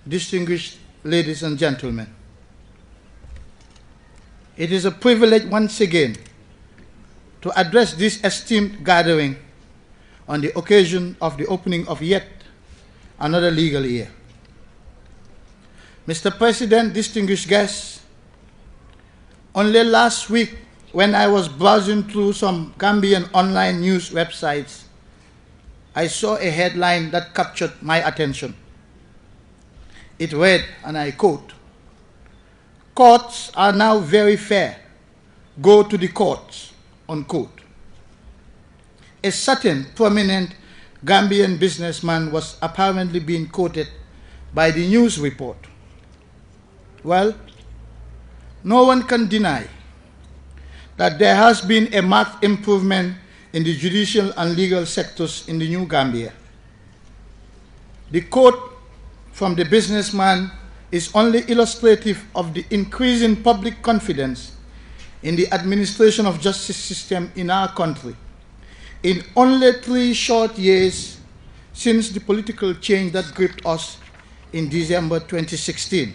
distinguished ladies and gentlemen, it is a privilege once again to address this esteemed gathering on the occasion of the opening of yet another legal year. Mr. President, distinguished guests, only last week when I was browsing through some Gambian online news websites, I saw a headline that captured my attention. It read, and I quote, "Courts are now very fair. Go to the courts," unquote. A certain prominent Gambian businessman was apparently being quoted by the news report. Well, no one can deny that there has been a marked improvement in the judicial and legal sectors in the New Gambia. The quote from the businessman is only illustrative of the increasing public confidence in the administration of justice system in our country in only 3 short years since the political change that gripped us in December 2016.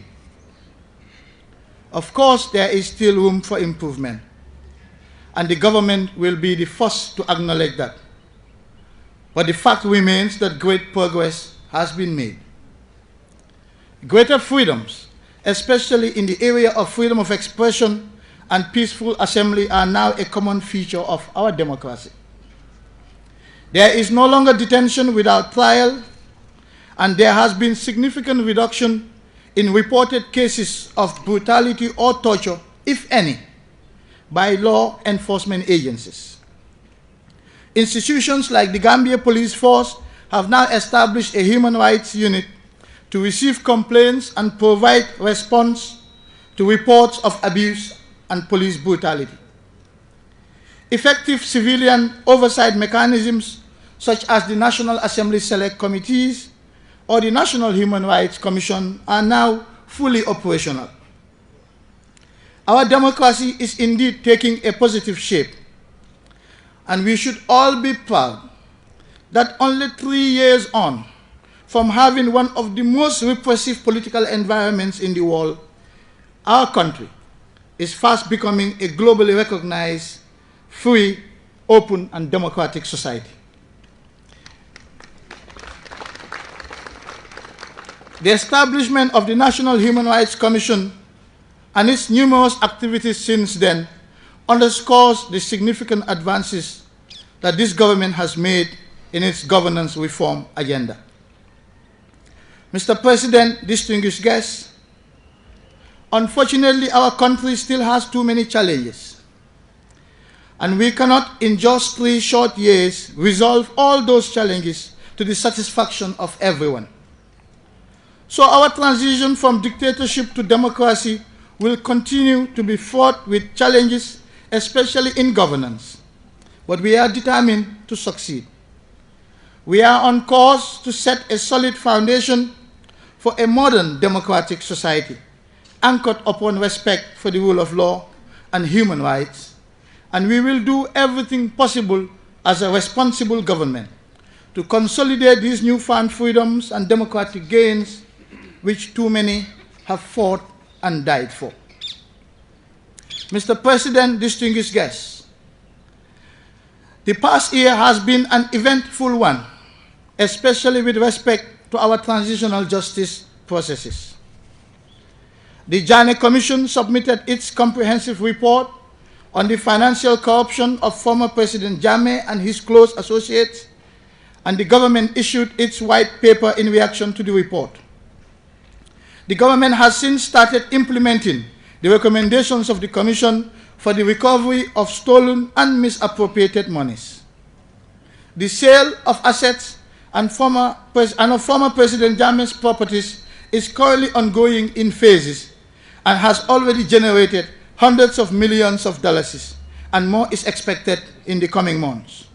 Of course, there is still room for improvement, and the government will be the first to acknowledge that. But the fact remains that great progress has been made. Greater freedoms, especially in the area of freedom of expression and peaceful assembly, are now a common feature of our democracy. There is no longer detention without trial, and there has been significant reduction in reported cases of brutality or torture, if any, by law enforcement agencies. Institutions like the Gambia Police Force have now established a human rights unit to receive complaints and provide response to reports of abuse and police brutality. Effective civilian oversight mechanisms such as the National Assembly Select Committees or the National Human Rights Commission are now fully operational. Our democracy is indeed taking a positive shape, and we should all be proud that only 3 years on from having one of the most repressive political environments in the world, our country is fast becoming a globally recognized, free, open, and democratic society. The establishment of the National Human Rights Commission and its numerous activities since then underscores the significant advances that this government has made in its governance reform agenda. Mr. President, distinguished guests, unfortunately, our country still has too many challenges, and we cannot, in just 3 short years, resolve all those challenges to the satisfaction of everyone. So our transition from dictatorship to democracy will continue to be fraught with challenges, especially in governance, but we are determined to succeed. We are on course to set a solid foundation for a modern democratic society, anchored upon respect for the rule of law and human rights, and we will do everything possible as a responsible government to consolidate these newfound freedoms and democratic gains which too many have fought and died for. Mr. President, distinguished guests, the past year has been an eventful one, especially with respect to our transitional justice processes. The Janneh Commission submitted its comprehensive report on the financial corruption of former President Jammeh and his close associates, and the government issued its white paper in reaction to the report. The government has since started implementing the recommendations of the Commission for the recovery of stolen and misappropriated monies. The sale of assets and of former President Jammeh's properties is currently ongoing in phases and has already generated hundreds of millions of dollars, and more is expected in the coming months.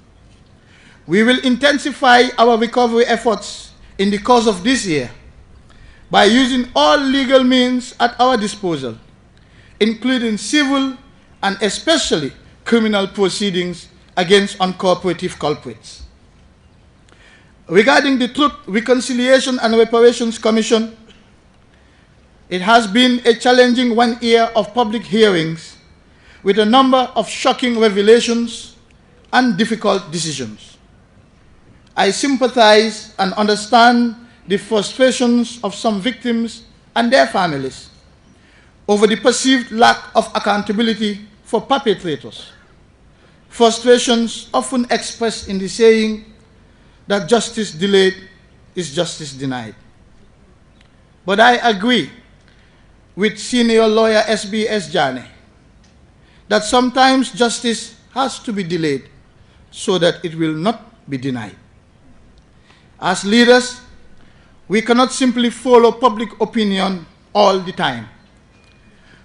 We will intensify our recovery efforts in the course of this year by using all legal means at our disposal, including civil and especially criminal proceedings against uncooperative culprits. Regarding the Truth, Reconciliation and Reparations Commission, It has been a challenging 1 year of public hearings with a number of shocking revelations and difficult decisions. I sympathize and understand the frustrations of some victims and their families over the perceived lack of accountability for perpetrators. Frustrations often expressed in the saying that justice delayed is justice denied. But I agree with senior lawyer S.B.S. Jane that sometimes justice has to be delayed so that it will not be denied. As leaders, we cannot simply follow public opinion all the time.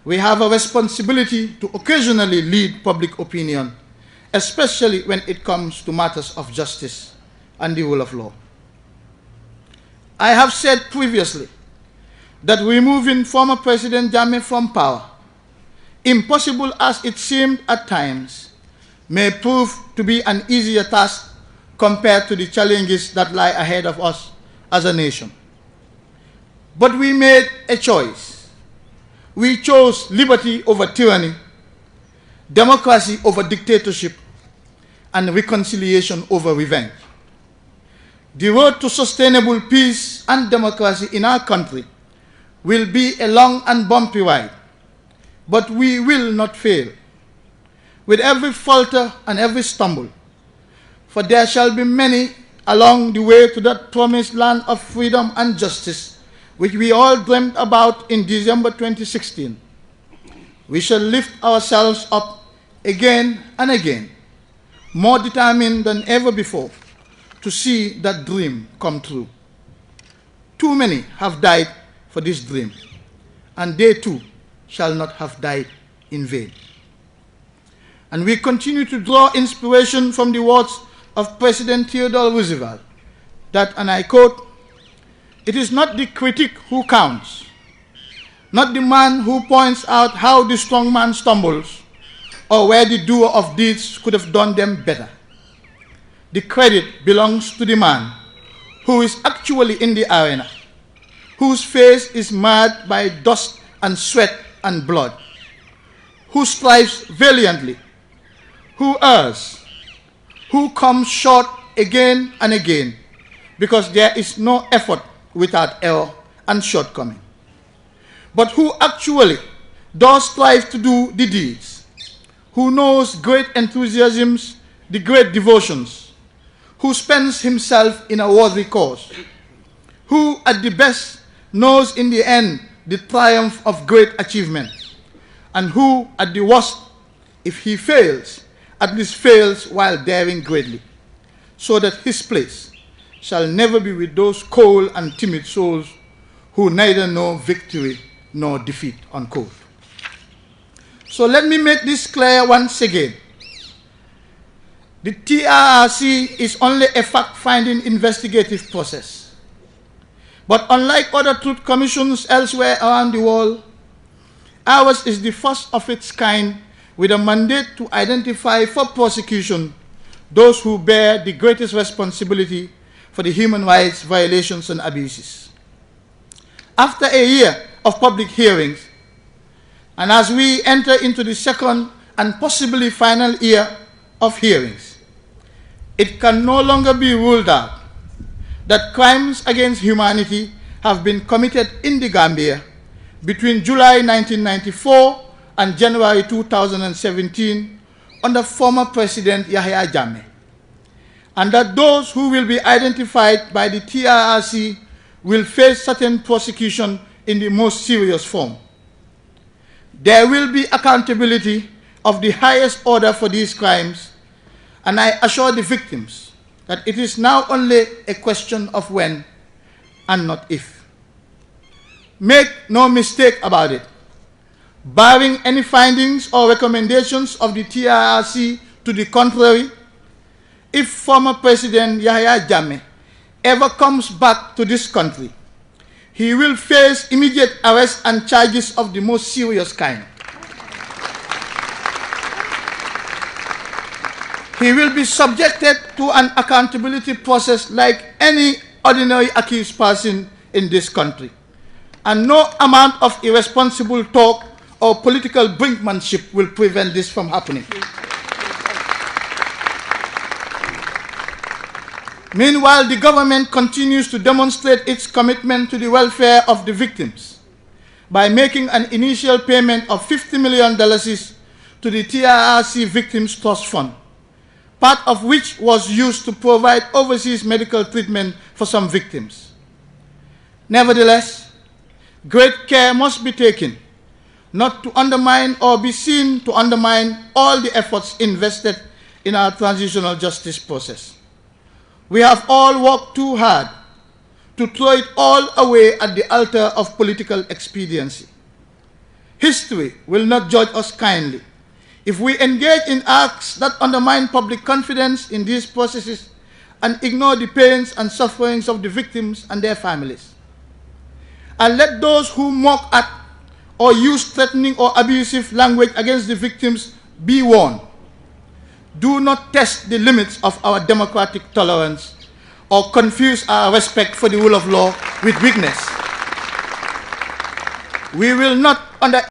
We have a responsibility to occasionally lead public opinion, especially when it comes to matters of justice and the rule of law. I have said previously that removing former President Jammeh from power, impossible as it seemed at times, may prove to be an easier task compared to the challenges that lie ahead of us as a nation. But we made a choice. We chose liberty over tyranny, democracy over dictatorship, and reconciliation over revenge. The road to sustainable peace and democracy in our country will be a long and bumpy ride, but we will not fail. With every falter and every stumble, for there shall be many along the way to that promised land of freedom and justice which we all dreamed about in December 2016. We shall lift ourselves up again and again, more determined than ever before to see that dream come true. Too many have died for this dream, and they too shall not have died in vain. And we continue to draw inspiration from the words of President Theodore Roosevelt that, and I quote, "It is not the critic who counts, not the man who points out how the strong man stumbles or where the doer of deeds could have done them better. The credit belongs to the man who is actually in the arena, whose face is marred by dust and sweat and blood, who strives valiantly, who errs, who comes short again and again, because there is no effort without error and shortcoming, but who actually does strive to do the deeds, who knows great enthusiasms, the great devotions, who spends himself in a worthy cause, who at the best knows in the end the triumph of great achievement, and who at the worst, if he fails, at least fails while daring greatly, so that his place shall never be with those cold and timid souls who neither know victory nor defeat," unquote. So let me make this clear once again. The TRRC is only a fact-finding investigative process. But unlike other truth commissions elsewhere around the world, ours is the first of its kind with a mandate to identify for prosecution those who bear the greatest responsibility for the human rights violations and abuses. After a year of public hearings, and as we enter into the second and possibly final year of hearings, it can no longer be ruled out that crimes against humanity have been committed in the Gambia between July 1994 and January 2017 under former President Yahya Jammeh, and that those who will be identified by the TRRC will face certain prosecution in the most serious form. There will be accountability of the highest order for these crimes, and I assure the victims that it is now only a question of when and not if. Make no mistake about it. Barring any findings or recommendations of the TRRC to the contrary, if former President Yahya Jammeh ever comes back to this country, he will face immediate arrest and charges of the most serious kind. He will be subjected to an accountability process like any ordinary accused person in this country. and no amount of irresponsible talk or political brinkmanship will prevent this from happening. Meanwhile, the government continues to demonstrate its commitment to the welfare of the victims by making an initial payment of $50 million to the TRRC Victims Trust Fund, part of which was used to provide overseas medical treatment for some victims. Nevertheless, great care must be taken not to undermine or be seen to undermine all the efforts invested in our transitional justice process. We have all worked too hard to throw it all away at the altar of political expediency. History will not judge us kindly if we engage in acts that undermine public confidence in these processes and ignore the pains and sufferings of the victims and their families. And let those who mock at or use threatening or abusive language against the victims be warned. Do not test the limits of our democratic tolerance or confuse our respect for the rule of law with weakness. We will not under